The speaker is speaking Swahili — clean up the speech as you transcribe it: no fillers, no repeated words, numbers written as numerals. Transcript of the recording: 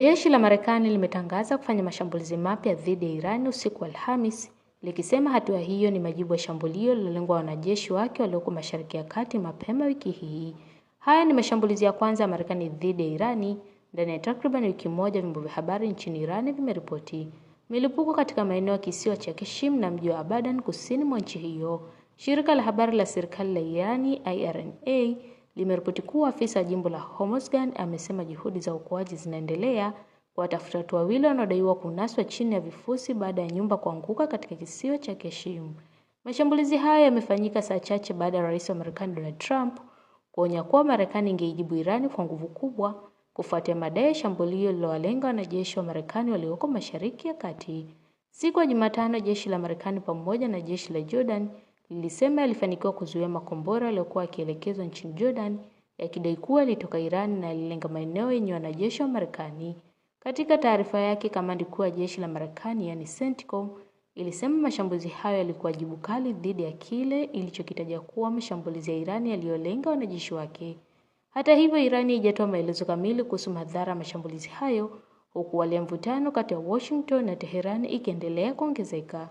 Jeshi la Marekani limetangaza kufanya mashambulizi mapya dhidi ya Iran usiku wa Alhamisi, likisema hatua hiyo ni majibu ya shambulio lililolengwa wanajeshi wake walioko Mashariki ya Kati mapema wiki hii. Haya ni mashambulizi ya kwanza ya Marekani dhidi ya Irani ndani ya takriban wiki moja, vyombo vya habari nchini Iran vimeripoti. Milipuko katika maeneo ya kisiwa cha Qashem na mji wa Abadan kusini mwa nchi hiyo. Shirika la habari la serikali la Irani IRNA limeripoti kuwa afisa wa jimbo la Hormozgan amesema juhudi za uokoaji zinaendelea kuwatafuta watu wawili wanaodaiwa kunaswa chini ya vifusi baada ya nyumba kuanguka katika kisiwa cha Qashem. Mashambulizi haya yamefanyika saa chache baada ya Rais wa Marekani Donald Trump kuonya kuwa Marekani ingeijibu Irani kwa nguvu kubwa kufuatia madai ya shambulio lililowalenga wanajeshi wa Marekani walioko Mashariki ya Kati. Siku ya Jumatano, jeshi la Marekani pamoja na jeshi la Jordan lilisema yalifanikiwa kuzuia makombora yaliyokuwa yakielekezwa nchini Jordan, yakidai kuwa yalitoka Iran na yalilenga maeneo yenye wanajeshi wa Marekani. Katika taarifa yake, kamandi kuu ya jeshi la Marekani yani CENTCOM ilisema mashambulizi hayo yalikuwa jibu kali dhidi ya kile ilichokitaja kuwa mashambulizi ya Irani yaliyolenga wanajeshi wake. Hata hivyo, Irani haijatoa maelezo kamili kuhusu madhara ya mashambulizi hayo, huku hali ya mvutano kati ya Washington na Tehran ikiendelea kuongezeka.